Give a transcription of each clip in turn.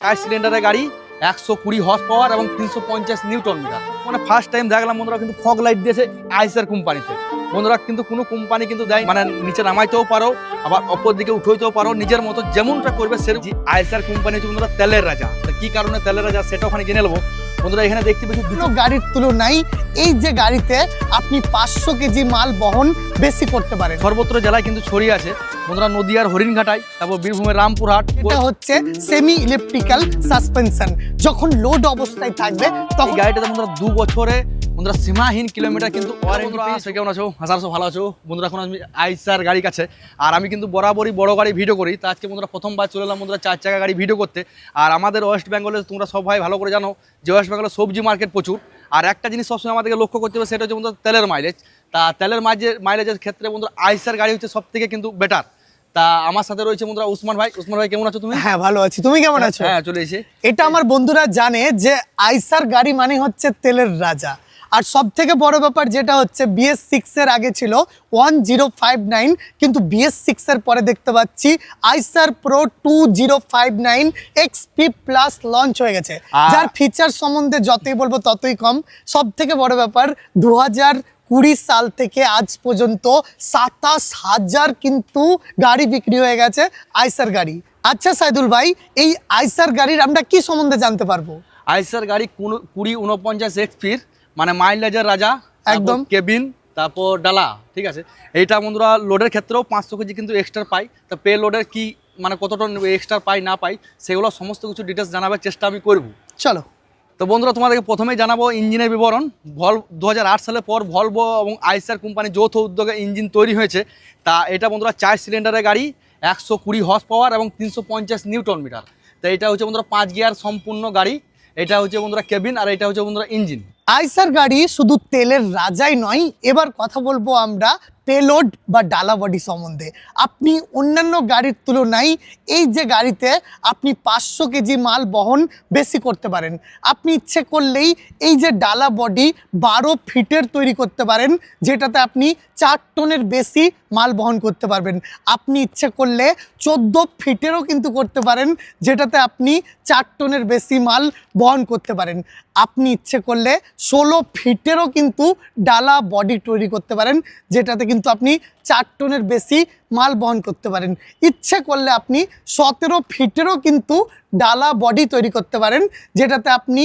4 সিলিন্ডারের গাড়ি 120 horse power এবং 350 নিউটন মিটার। মানে ফার্স্ট টাইম দেখলাম বন্ধুরা কিন্তু ফগ লাইট দিয়েছে আইসার কোম্পানিতে। বন্ধুরা কিন্তু কোনো কোম্পানি কিন্তু দেয় মানে নিচে নামাইতেও পারো, আবার অপর দিকে উঠাইতেও পারো, নিজের মতো যেমনটা করবে সেরকম। আইসার কোম্পানি হচ্ছে বন্ধুরা তেলের রাজা। কি কারণে তেলের রাজা সেটা ওখানে জেনে নেবো। বন্ধুরা এখানে দেখতে পেয়েছি দুটো গাড়ির তুলনায় এই যে গাড়িতে আপনি 500 কেজি মাল বহন বেশি করতে পারেন। সর্বত্র জেলায় কিন্তু ছড়িয়ে আছে বন্ধুরা, নদিয়ার হরিণঘাটায়, তারপর বীরভূমের রামপুরহাট। এটা হচ্ছে সেমি ইলেকট্রিক্যাল সাসপেনশন। যখন লোড অবস্থায় থাকবে তখন গাড়িটাতে বন্ধুরা 2 বছরে বন্ধুরা সীমাহীন কিলোমিটার কিন্তু ওয়ারেন্টি পেয়েছে। কেমন আছো? আছো ভালো আছো বন্ধুরা? এখন আমি আইসার গাড়ি কাছে, আর আমি কিন্তু বরাবরই বড় গাড়ি ভিডিও করি। তা আজকে বন্ধুরা প্রথমবার চলে এলাম বন্ধুরা 4 চাকা গাড়ি ভিডিও করতে। আর আমাদের ওয়েস্ট বেঙ্গলে তোমরা সবাই ভালো করে জানো যে ওয়েস্ট বেঙ্গলে সবজি মার্কেট প্রচুর। আর একটা জিনিস সবসময় আমাদেরকে লক্ষ্য করতে হবে, সেটা হচ্ছে বন্ধুরা তেলের মাইলেজ। তা তেলের মাইলেজের ক্ষেত্রে বন্ধুরা আইসার গাড়ি হচ্ছে সব থেকে কিন্তু বেটার। তা আমার সাথে রয়েছে বন্ধুরা উসমান ভাই। উসমান ভাই কেমন আছো তুমি? হ্যাঁ ভালো আছি, তুমি কেমন আছো? হ্যাঁ চলে এসে এটা আমার বন্ধুরা জানে যে আইসার গাড়ি মানে হচ্ছে তেলের রাজা। আর সব থেকে বড় ব্যাপার যেটা হচ্ছে BS6 এর আগে ছিল 1059, কিন্তু BS6 এর পরে দেখতে পাচ্ছি আইসার প্রো 2059 XP প্লাস লঞ্চ হয়ে গেছে, যার ফিচার সম্বন্ধে যতই বলবো ততই কম। সব থেকে বড় ব্যাপার 2020 সাল থেকে আজ পর্যন্ত 27,000 কিন্তু গাড়ি বিক্রি হয়ে গেছে আইসার গাড়ি। আচ্ছা সাইদুল ভাই, এই আইসার গাড়ির আমরা কি সম্বন্ধে জানতে পারবো? আইসার গাড়ি 2049 XP'র মানে মাইলেজের রাজা, একদম কেবিন, তারপর ডালা, ঠিক আছে। এইটা বন্ধুরা লোডের ক্ষেত্রেও 500 কেজি কিন্তু এক্সট্রা পাই। তা পে লোডের কি মানে কতটা এক্সট্রা পাই না পাই সেগুলো সমস্ত কিছু ডিটেলস জানাবার চেষ্টা আমি করব। চলো তো বন্ধুরা তোমাদেরকে প্রথমেই জানাবো ইঞ্জিনের বিবরণ। 2008 সালের পর ভলভো এবং আইসার কোম্পানি যৌথ উদ্যোগে ইঞ্জিন তৈরি হয়েছে। তা এটা বন্ধুরা 4 সিলিন্ডারের গাড়ি, 120 হর্স পাওয়ার এবং 350 নিউটন মিটার। তো এটা হচ্ছে বন্ধুরা 5 গিয়ার সম্পূর্ণ গাড়ি। এটা হচ্ছে বন্ধুরা কেবিন, আর এটা হচ্ছে বন্ধুরা ইঞ্জিন। আইসার গাড়ি শুধু তেলের রাজাই নয়, এবার কথা বলবো আমরা পেলোড বা ডালা বডি সম্বন্ধে। আপনি অন্যান্য গাড়ির তুলনায় এই যে গাড়িতে আপনি 500 কেজি মাল বহন বেশি করতে পারেন। আপনি ইচ্ছে করলেই এই যে ডালা বডি 12 ফিটের তৈরি করতে পারেন, যেটাতে আপনি 4 টনের বেশি মাল বহন করতে পারবেন। আপনি ইচ্ছে করলে 14 ফিটেরও কিন্তু করতে পারেন, যেটাতে আপনি 4 টনের বেশি মাল বহন করতে পারেন। আপনি ইচ্ছে করলে 16 ফিটেরও কিন্তু ডালা বডি তৈরি করতে পারেন, যেটাতে কিন্তু আপনি 4 টনের বেশি মাল বহন করতে পারেন। ইচ্ছে করলে আপনি 17 ফিটেরও কিন্তু ডালা বডি তৈরি করতে পারেন, যেটাতে আপনি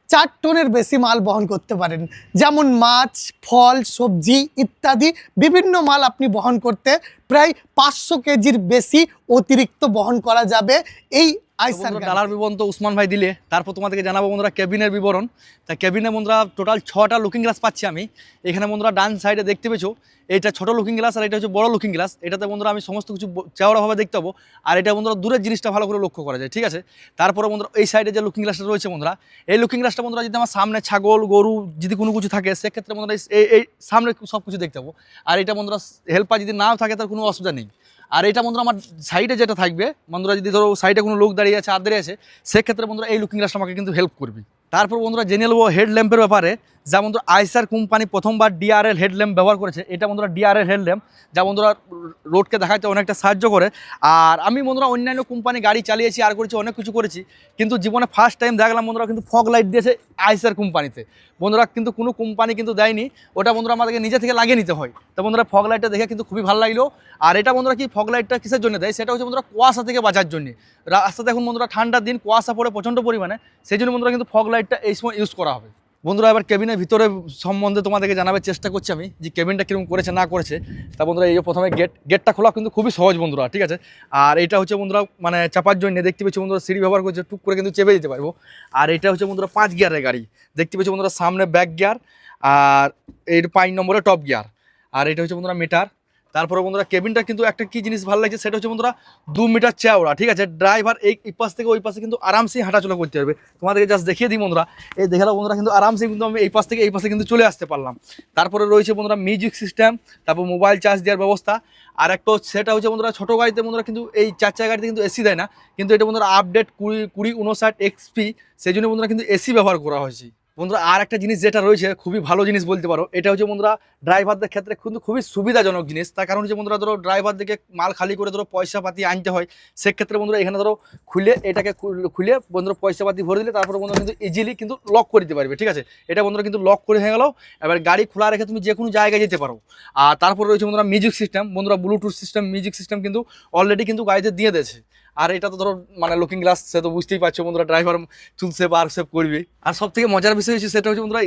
4 টনের বেশি মাল বহন করতে পারেন। যেমন মাছ, ফল, সবজি ইত্যাদি বিভিন্ন মাল আপনি বহন করতে প্রায় 500 কেজির বেশি অতিরিক্ত বহন করা যাবে এই আইসার গাড়ি। ডালার বিবরণ তো উসমান ভাই দিলে, তারপর তোমাদেরকে জানাবো বন্ধুরা কেবিনের বিবরণ। তা কেবিনে বন্ধুরা টোটাল 6টা লুকিং গ্লাস পাচ্ছি আমি এখানে। বন্ধুরা ডান সাইডে দেখতে পেয়েছো এটা ছোট লুকিং গ্লাস, আর এটা হচ্ছে বড় লুকিং গ্লাস। এটাতে বন্ধুরা আমি সমস্ত কিছু চওড়াভাবে দেখতে পাবো, আর এটা বন্ধুরা দূরের জিনিসটা ভালো করে লক্ষ্য করা যায়, ঠিক আছে। তারপরে বন্ধুরা এই সাইডে যে লুকিং গ্লাসটা রয়েছে বন্ধুরা, এই লুকিং গ্লাসটা বন্ধুরা যদি আমার সামনে ছাগল গরু যদি কোনো কিছু থাকে সেক্ষেত্রে বন্ধুরা এই সামনে সব কিছু দেখতে পাবো। আর এটা বন্ধুরা হেল্পার যদি নাও থাকে তার কোনো অসুবিধা নেই। আর এটা বন্ধুরা আমার সাইডে যেটা থাকবে বন্ধুরা, যদি ধরো সাইডে কোনো লোক দাঁড়িয়ে আছে, দাঁড়িয়ে আছে, সেক্ষেত্রে বন্ধুরা এই লুকিং গ্লাসটা আমাকে কিন্তু হেল্প করবে। তারপর বন্ধুরা জেনে নেবো হেডল্যাম্পের ব্যাপারে, যা বন্ধুরা আইসার কোম্পানি প্রথমবার DRL হেডল্যাম্প ব্যবহার করেছে। এটা বন্ধুরা DRL হেডল্যাম্প, যা বন্ধুরা রোডকে দেখাতে অনেকটা সাহায্য করে। আর আমি বন্ধুরা অন্যান্য কোম্পানি গাড়ি চালিয়েছি আর করেছি, অনেক কিছু করেছি, কিন্তু জীবনে ফার্স্ট টাইম দেখলাম বন্ধুরা কিন্তু ফগ লাইট দিয়েছে আইসার কোম্পানিতে। বন্ধুরা কিন্তু কোনো কোম্পানি কিন্তু দেয়নি, ওটা বন্ধুরা আমাদেরকে নিজে থেকে লাগিয়ে নিতে হয়। তো বন্ধুরা ফগ লাইটটা দেখে কিন্তু খুবই ভালো লাগলো। আর এটা বন্ধুরা কি ফগ লাইটটা কিসের জন্য দেয়, সেটা হচ্ছে বন্ধুরা কুয়াশা থেকে বাঁচার জন্য। রাস্তাতে এখন বন্ধুরা ঠান্ডার দিন কুয়াশা পড়ে প্রচণ্ড পরিমাণে, সেই জন্য বন্ধুরা কিন্তু ফগ লাইটটা এই সময় ইউজ করা হবে। বন্ধুরা এবার কেবিনের ভিতরে সম্বন্ধে তোমাদেরকে জানাবার চেষ্টা করছি আমি, যে কেবিনটা কীরকম করেছে না করেছে। তা বন্ধুরা এই যে প্রথমে গেটটা খোলা কিন্তু খুবই সহজ বন্ধুরা, ঠিক আছে। আর এটা হচ্ছে বন্ধুরা মানে চাপার জন্য দেখতে পেয়েছি বন্ধুরা সিঁড়ি ব্যবহার করছে, টুক করে কিন্তু চেপে দিতে পারবো। আর এটা হচ্ছে বন্ধুরা 5 গিয়ারের গাড়ি, দেখতে পেয়েছি বন্ধুরা সামনে ব্যাক গিয়ার, আর এর 5 নম্বরে টপ গিয়ার, আর এটা হচ্ছে বন্ধুরা মিটার। তারপরে বন্ধুরা কেবিনটা কিন্তু একটা কি জিনিস ভালো লাগছে, সেটা হচ্ছে বন্ধুরা 2 মিটার চওড়া, ঠিক আছে। ড্রাইভার এই পাশ থেকে ওই পাশে কিন্তু আরামসেই হাঁটাচলা করতে পারবে। তোমাদেরকে জাস্ট দেখিয়ে দিই বন্ধুরা, এই দেখালো বন্ধুরা কিন্তু আরামসে কিন্তু আমি এই পাশ থেকে এই পাশে কিন্তু চলে আসতে পারলাম। তারপরে রয়েছে বন্ধুরা মিউজিক সিস্টেম, তারপর মোবাইল চার্জ দেওয়ার ব্যবস্থা। আর একটা সেটা হচ্ছে বন্ধুরা ছোটো গাড়িতে বন্ধুরা কিন্তু এই 4 চাকা গাড়িতে কিন্তু এসি দেয় না, কিন্তু এটা বন্ধুরা আপডেট 2059 XP, সেই জন্য বন্ধুরা কিন্তু এসি ব্যবহার করা হয়েছে বন্ধুরা আর একটা জিনিস যেটা রয়েছে খুবই ভালো জিনিস বলতে পারো, এটা হচ্ছে বন্ধুরা ড্রাইভারদের ক্ষেত্রে কিন্তু খুবই সুবিধাজনক জিনিস। তার কারণ হচ্ছে বন্ধুরা ধরো ড্রাইভারদেরকে মাল খালি করে ধরো পয়সা পাতি আনতে হয়, সেক্ষেত্রে বন্ধুরা এখানে ধরো খুলে এটাকে খুলে বন্ধুরা পয়সা পাতি ভরে দিলে তারপরে বন্ধুরা কিন্তু ইজিলি কিন্তু লক করে দিতে পারবে। ঠিক আছে, এটা বন্ধুরা কিন্তু লক করে হয়ে গেল। এবার গাড়ি খোলা রেখে তুমি যে কোনো জায়গায় যেতে পারো। আর তারপরে রয়েছে বন্ধুরা মিউজিক সিস্টেম, বন্ধুরা ব্লুটুথ সিস্টেম মিউজিক সিস্টেম কিন্তু অলরেডি কিন্তু গাড়িতে দিয়ে দিয়েছে। আর এটা তো ধরো মানে লুকিং গ্লাস, সে তো বুঝতেই পারছো বন্ধুরা ড্রাইভার চুলছে বা সেভ করবে। আর সব থেকে মজার বিষয় হচ্ছে সেটা হচ্ছে বন্ধুরা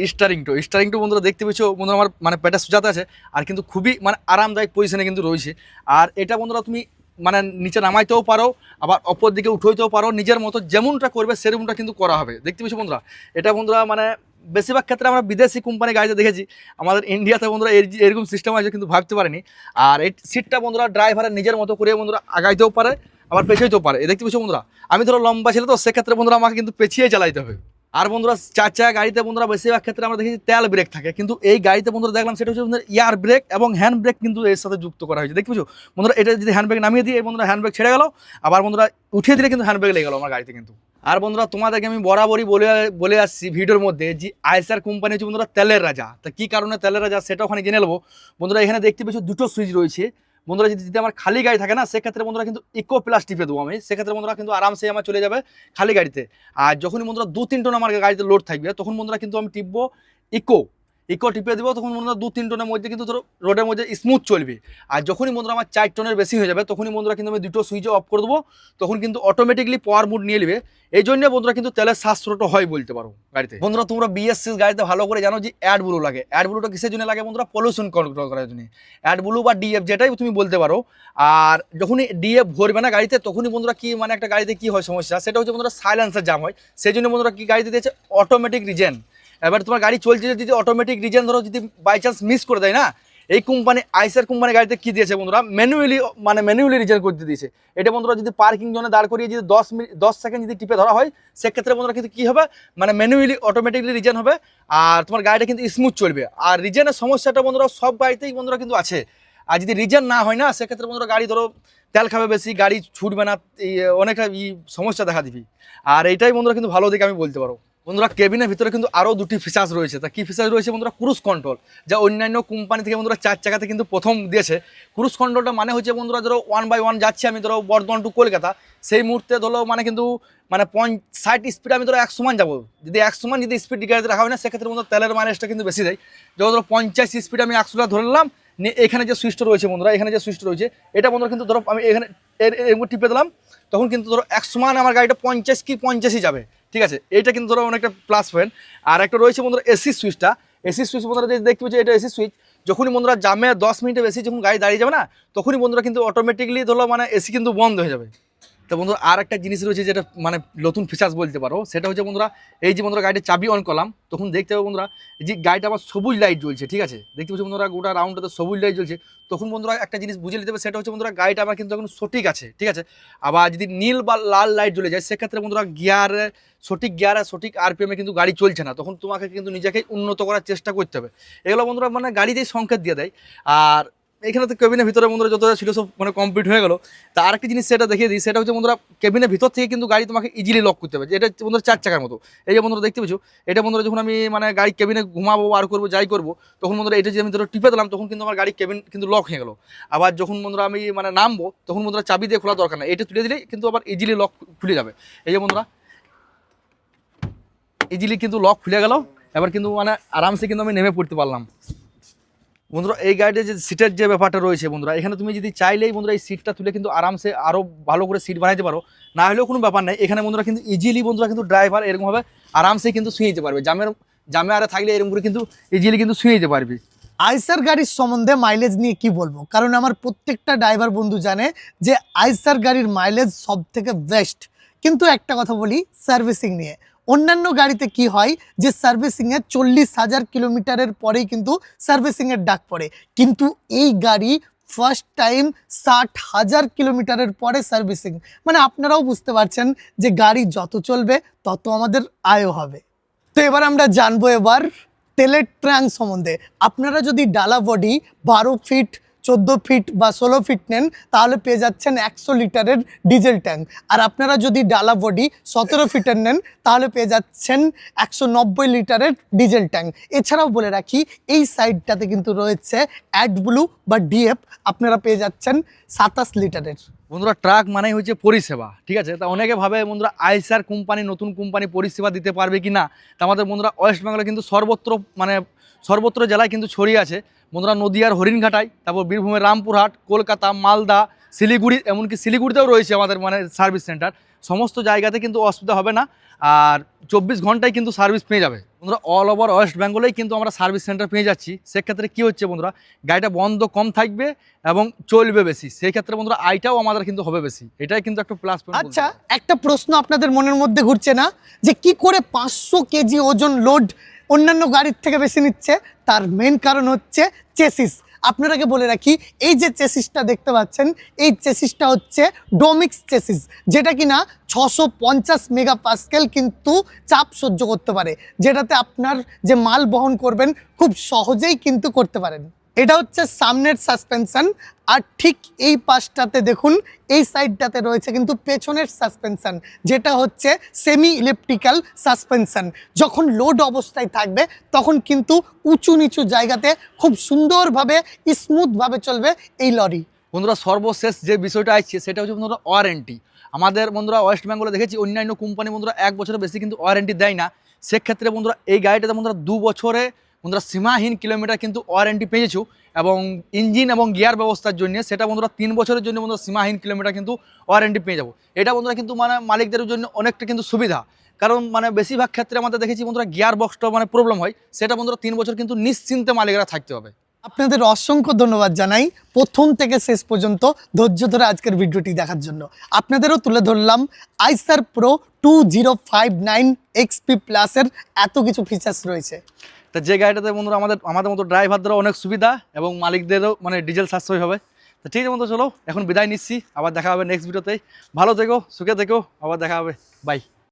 স্টারিংটো বন্ধুরা দেখতে পেয়েছো বন্ধুরা আমার মানে পেটে সুজাতে আছে, আর কিন্তু খুবই মানে আরামদায়ক পজিশনে কিন্তু রয়েছে। আর এটা বন্ধুরা তুমি মানে নিচে নামাইতেও পারো, আবার অপর দিকে উঠাইতেও পারো, নিজের মতো যেমনটা করবে সেরকমটা কিন্তু করা হবে। দেখতে পেয়েছো বন্ধুরা, এটা বন্ধুরা মানে বেশিরভাগ ক্ষেত্রে আমরা বিদেশি কোম্পানি গাড়িতে দেখেছি, আমাদের ইন্ডিয়াতে বন্ধুরা এরকম সিস্টেম আছে কিন্তু ভাবতে পারিনি। আর এই সিটটা বন্ধুরা ড্রাইভারের নিজের মতো করে বন্ধুরা আগাইতেও পারে আবার পেছাইতেও পারে। দেখতে পেয়েছো বন্ধুরা, আমি ধরো লম্বা ছিল তো সেক্ষেত্রে বন্ধুরা আমাকে কিন্তু পেছিয়ে চালাইতে হবে। আর বন্ধুরা 4 চাকা গাড়িতে বন্ধুরা বেশিরভাগ ক্ষেত্রে আমরা দেখেছি তেল ব্রেক থাকে, কিন্তু এই গাড়িতে বন্ধুরা দেখলাম সেটা হচ্ছে বন্ধুরা এয়ার ব্রেক এবং হ্যান্ড ব্রেক কিন্তু এর সাথে যুক্ত করা হয়েছে। দেখতে পেয়েছো বন্ধুরা, এটা যদি হ্যান্ড ব্রেক নামিয়ে দিই বন্ধুরা হ্যান্ড ব্রেক ছেড়ে গেল, আবার বন্ধুরা উঠিয়ে দিলে কিন্তু হ্যান্ড ব্রেক লেগে গেল আমার গাড়িতে কিন্তু। আর বন্ধুরা তোমাদেরকে আমি বরাবরই বলে আসছি ভিডিওর মধ্যে যে আইসার কোম্পানি হচ্ছে বন্ধুরা তেলের রাজা। তা কি কারণে তেলের রাজা সেটা ওখানে জেনে নেবো। বন্ধুরা এখানে দেখতে পেয়েছো দুটো সুইচ রয়েছে। বন্ধুরা যদি আমার খালি গাড়ি থাকে না সেক্ষেত্রে বন্ধুরা কিন্তু ইকো প্লাস টিপে দেবো আমি, সেক্ষেত্রে বন্ধুরা কিন্তু আরামসে আমার চলে যাবে খালি গাড়িতে। আর যখনই বন্ধুরা 2-3 টন আমার গাড়িতে লোড থাকবে তখন বন্ধুরা কিন্তু আমি টিপবো ইকো টিপে দেবো, তখন বন্ধুরা 2-3 টনের মধ্যে কিন্তু ধরো রোডের মধ্যে স্মুথ চলবে। আর যখনই বন্ধুরা আমার 4 টনের বেশি হয়ে যাবে তখনই বন্ধুরা কিন্তু আমি দুটো সুইচে অফ করে দেবো, তখন কিন্তু অটোমেটিকলি পাওয়ার মুড নিয়ে নেবে। এই জন্য বন্ধুরা কিন্তু তেলের সাশ্রয়টা হয় বলতে পারো গাড়িতে। বন্ধুরা তোমরা বিএস6 গাড়িতে ভালো করে জানো যে অ্যাডব্লু লাগে। অ্যাডব্লুটা কিসের জন্য লাগে বন্ধুরা? পলিউশন কন্ট্রোল করার জন্য। অ্যাডব্লু বা ডিএফ যেটাই তুমি বলতে পারো। আর যখনই ডিএফ ভরবে না গাড়িতে তখনই বন্ধুরা কি মানে একটা গাড়িতে কি হয় সমস্যা, সেটা হচ্ছে বন্ধুরা সাইলেন্সার জাম হয়। সেই জন্য বন্ধুরা কি গাড়িতে দিয়েছে অটোমেটিক রিজেন। এবার তোমার গাড়ি চলছে যদি অটোমেটিক রিজেন ধরো যদি বাই চান্স মিস করে দেয় না, এই কোম্পানি আইসার কোম্পানি গাড়িতে কি দিয়েছে বন্ধুরা ম্যানুয়ালি রিজেন করতে দিয়েছে। এটা বন্ধুরা যদি পার্কিং জোনে দাঁড় করিয়ে যদি 10 সেকেন্ড যদি টিপে ধরা হয় সেক্ষেত্রে বন্ধুরা কিন্তু কি হবে মানে ম্যানুয়ালি অটোমেটিকলি রিজেন হবে, আর তোমার গাড়িটা কিন্তু স্মুথ চলবে। আর রিজেনের সমস্যাটা বন্ধুরা সব গাড়িতেই বন্ধুরা কিন্তু আছে। আর যদি রিজেন না হয় না সেক্ষেত্রে বন্ধুরা গাড়ি ধরো তেল খাবে বেশি, গাড়ি ছুটবে না, অনেকটা সমস্যা দেখা দিবি। আর এইটাই বন্ধুরা কিন্তু ভালো দিকে আমি বলতে পারো। বন্ধুরা কেবিনের ভিতরে কিন্তু আরও দুটি ফিচার্স রয়েছে। তা কি ফিচার্স রয়েছে বন্ধুরা? ক্রুজ কন্ট্রোল, যা অন্যান্য কোম্পানি থেকে বন্ধুরা 4 চাকাতে কিন্তু প্রথম দিয়েছে। ক্রুজ কন্ট্রোলটা মানে হচ্ছে বন্ধুরা ধরো 1 বাই 1 যাচ্ছি আমি ধরো বর্ধমান টু কলকাতা, সেই মুহূর্তে ধরো মানে কিন্তু মানে 60 স্পিড আমি ধরো 100 মান যাবো। যদি 100 মান যদি স্পিড গাড়িতে রাখা হয় না সেক্ষেত্রে বন্ধুরা তেলের মাইলেজটা কিন্তু বেশি দেয়। যখন ধরো 50 স্পিড আমি 100টা ধরে নিলাম, এখানে যে সুইচটা রয়েছে বন্ধুরা, এখানে যে সুইচটা রয়েছে এটা বন্ধুরা কিন্তু ধরো আমি এখানে টিপে দিলাম, তখন কিন্তু ধরো 100 মান আমার গাড়িটা 50 কি 85 যাবে। ঠিক আছে, এইটা কিন্তু ধরো অনেকটা প্লাস পয়েন্ট। আর একটা রয়েছে বন্ধুরা এসি সুইচ বন্ধুরা যে দেখতে পাচ্ছি এটা এসি সুইচ। যখনই বন্ধুরা জামে 10 মিনিটে বেশি যখন গাড়ি দাঁড়িয়ে যাবে না তখনই বন্ধুরা কিন্তু অটোমেটিকলি ধরো মানে এসি কিন্তু বন্ধ হয়ে যাবে। তো বন্ধুরা আর একটা জিনিস রয়েছে যেটা মানে নতুন ফিচার্স বলতে পারো, সেটা হচ্ছে বন্ধুরা এই যে বন্ধুরা গাড়িটা চাবি অন করলাম তখন দেখতে পাবো বন্ধুরা যে গাড়িটা আবার সবুজ লাইট জ্বলছে। ঠিক আছে, দেখতে পাচ্ছি বন্ধুরা গোটা রাউন্ডটাতে সবুজ লাইট জ্বলছে। তখন বন্ধুরা একটা জিনিস বুঝে নিতে হবে, সেটা হচ্ছে বন্ধুরা গাড়িটা আমার কিন্তু এখন সঠিক আছে। ঠিক আছে, আবার যদি নীল বা লাল লাইট জ্বলে যায় সেক্ষেত্রে বন্ধুরা সঠিক গিয়ারে সঠিক আরপিএমে কিন্তু গাড়ি চলছে না, তখন তোমাকে কিন্তু নিজেকে উন্নত করার চেষ্টা করতে হবে। এগুলো বন্ধুরা মানে গাড়িতেই সংকেত দিয়ে দেয়। আর এখানে তো কেবিনের ভিতরে বন্ধুরা যত ছিল সব মানে কমপ্লিট হয়ে গেলো। তা আরেকটা জিনিস সেটা দেখিয়ে দিই, সেটা হচ্ছে বন্ধুরা কেবিনের ভিতর থেকে কিন্তু গাড়ি তোমাকে ইজিলি লক করতে হবে। এটা বন্ধুরা 4 চাকার মতো। এই যে বন্ধুরা দেখতে পেয়েছো, এটা বন্ধুরা যখন আমি মানে গাড়ি কেবিনে ঘুমাবো আর করবো যাই করবো তখন বন্ধুরা এটা যে আমি ধরো টিপে দিলাম তখন কিন্তু আমার গাড়ি কেবিন কিন্তু লক হয়ে গেলো। আবার যখন বন্ধুরা আমি মানে নামবো তখন বন্ধুরা চাবি দিয়ে খোলা দরকার না, এটা তুলে দিলেই কিন্তু আবার ইজিলি লক খুলে যাবে। এই যে বন্ধুরা ইজিলি কিন্তু লক খুলে গেল, এবার কিন্তু মানে আরামসে কিন্তু আমি নেমে পড়তে পারলাম। বন্ধুরা এই গাড়িতে যে সিটের যে ব্যাপারটা রয়েছে বন্ধুরা, এখানে তুমি যদি চাইলেই বন্ধুরা এই সিটটা তুলে কিন্তু আরামসে আরও ভালো করে সিট বানাইতে পারো, না হলেও কোনো ব্যাপার নেই। এখানে বন্ধুরা কিন্তু ইজিলি বন্ধুরা কিন্তু ড্রাইভার এরকমভাবে আরামসে কিন্তু শুয়ে যেতে পারবে, জামে আরে থাকলে এরকম করে কিন্তু ইজিলি কিন্তু শুয়ে যেতে পারবে। আইসার গাড়ির সম্বন্ধে মাইলেজ নিয়ে কি বলবো, কারণ আমার প্রত্যেকটা ড্রাইভার বন্ধু জানে যে আইসার গাড়ির মাইলেজ সব থেকে বেস্ট। কিন্তু একটা কথা বলি সার্ভিসিং নিয়ে, অন্যান্য গাড়িতে কি হয় যে সার্ভিসিংয়ে 40,000 কিলোমিটারের পরেই কিন্তু সার্ভিসিংয়ের ডাক পড়ে, কিন্তু এই গাড়ি ফার্স্ট টাইম 60,000 কিলোমিটারের পরে সার্ভিসিং। মানে আপনারাও বুঝতে পারছেন যে গাড়ি যত চলবে তত আমাদের আয়ও হবে। তো এবার আমরা জানবো তেলের ট্যাঙ্ক সম্বন্ধে। আপনারা যদি ডালা বডি 12 ফিট 14 ফিট বা 16 ফিট নেন তাহলে পেয়ে যাচ্ছেন 100 লিটারের ডিজেল ট্যাঙ্ক। আর আপনারা যদি ডালা বডি 17 ফিটের নেন তাহলে পেয়ে যাচ্ছেন 190 লিটারের ডিজেল ট্যাঙ্ক। এছাড়াও বলে রাখি এই সাইডটাতে কিন্তু রয়েছে অ্যাডব্লু বা ডিএফ, আপনারা পেয়ে যাচ্ছেন 27 লিটারের। বন্ধুরা ট্রাক মানেই হচ্ছে পরিষেবা, ঠিক আছে? তা অনেকে ভাবে বন্ধুরা আইসার কোম্পানি নতুন কোম্পানি পরিষেবা দিতে পারবে কি না। তা আমাদের বন্ধুরা ওয়েস্ট বেঙ্গলে কিন্তু সর্বত্র জেলায় কিন্তু ছড়িয়ে আছে। বন্ধুরা নদিয়ার হরিণঘাটায়, তারপর বীরভূমের রামপুরহাট, কলকাতা, মালদা, শিলিগুড়ি, এমনকি শিলিগুড়িতেও রয়েছে আমাদের সার্ভিস সেন্টার। সমস্ত জায়গাতে কিন্তু অসুবিধা হবে না, আর 24 ঘন্টায় কিন্তু সার্ভিস পেয়ে যাবে। বন্ধুরা অল ওভার ওয়েস্ট বেঙ্গলেই কিন্তু আমরা সার্ভিস সেন্টার পেয়ে যাচ্ছি। সেক্ষেত্রে কী হচ্ছে বন্ধুরা, গাড়িটা বন্ধ কম থাকবে এবং চলবে বেশি, সেই ক্ষেত্রে বন্ধুরা আয়টাও আমাদের কিন্তু হবে বেশি। এটাই কিন্তু একটা প্লাস পয়েন্ট। আচ্ছা, একটা প্রশ্ন আপনাদের মনের মধ্যে ঘুরছে না যে কি করে 500 কেজি ওজন লোড অন্যান্য গাড়ির থেকে বেশি নিচ্ছে? তার মেন কারণ হচ্ছে চেসিস। আপনারাকে বলে রাখি, এই যে চেসিসটা দেখতে পাচ্ছেন, এই চেসিসটা হচ্ছে ডোমিক্স চেসিস, যেটা কিনা 650 মেগাপাস্কেল কিন্তু চাপ সহ্য করতে পারে, যেটাতে আপনার যে মাল বহন করবেন খুব সহজেই কিন্তু করতে পারেন। এটা হচ্ছে সামনের সাসপেনশন, আর ঠিক এই পাশটাতে দেখুন, এই সাইডটাতে রয়েছে কিন্তু পেছনের সাসপেনশন, যেটা হচ্ছে সেমি ইলেকট্রিক্যাল সাসপেনশন। যখন লোড অবস্থায় থাকবে তখন কিন্তু উঁচু নিচু জায়গাতে খুব সুন্দরভাবে স্মুথভাবে চলবে এই লরি। বন্ধুরা সর্বশেষ যে বিষয়টা আসছে সেটা হচ্ছে বন্ধুরা ওয়ারেন্টি। আমাদের বন্ধুরা ওয়েস্ট বেঙ্গলে দেখেছি অন্যান্য কোম্পানি বন্ধুরা 1 বছরের বেশি কিন্তু ওয়ারেন্টি দেয় না। সেক্ষেত্রে বন্ধুরা এই গাড়িটাতে বন্ধুরা 2 বছরে বন্ধুরা সীমাহীন কিলোমিটার কিন্তু ওয়ারেন্টি পেয়েছো, এবং ইঞ্জিন এবং গিয়ার ব্যবস্থার জন্য সেটা বন্ধুরা 3 বছরের জন্য বন্ধুরা সীমাহীন কিলোমিটার কিন্তু ওয়ারেন্টি পেয়ে যাবো। এটা বন্ধুরা কিন্তু মালিকদের জন্য অনেকটা কিন্তু সুবিধা, কারণ বেশিরভাগ ক্ষেত্রে আমাদের দেখেছি বন্ধুরা গিয়ার বক্সটা প্রবলেম হয়, সেটা বন্ধুরা 3 বছর কিন্তু নিশ্চিন্তে মালিকরা থাকতে হবে। আপনাদের অসংখ্য ধন্যবাদ জানাই প্রথম থেকে শেষ পর্যন্ত ধৈর্য ধরে আজকের ভিডিওটি দেখার জন্য। আপনাদেরও তুলে ধরলাম আইসার প্রো 2059 এক্সপি প্লাসের এত কিছু ফিচার্স রয়েছে। তা যে গাড়িটাতে বন্ধুরা আমাদের মতো ড্রাইভারদেরও অনেক সুবিধা এবং মালিকদেরও ডিজেল সাশ্রয় হবে। তো ঠিক আছে বন্ধু, চলো এখন বিদায় নিচ্ছি, আবার দেখা হবে নেক্সট ভিডিওতে। ভালো থেকো, সুখে থেকো, আবার দেখা হবে, বাই।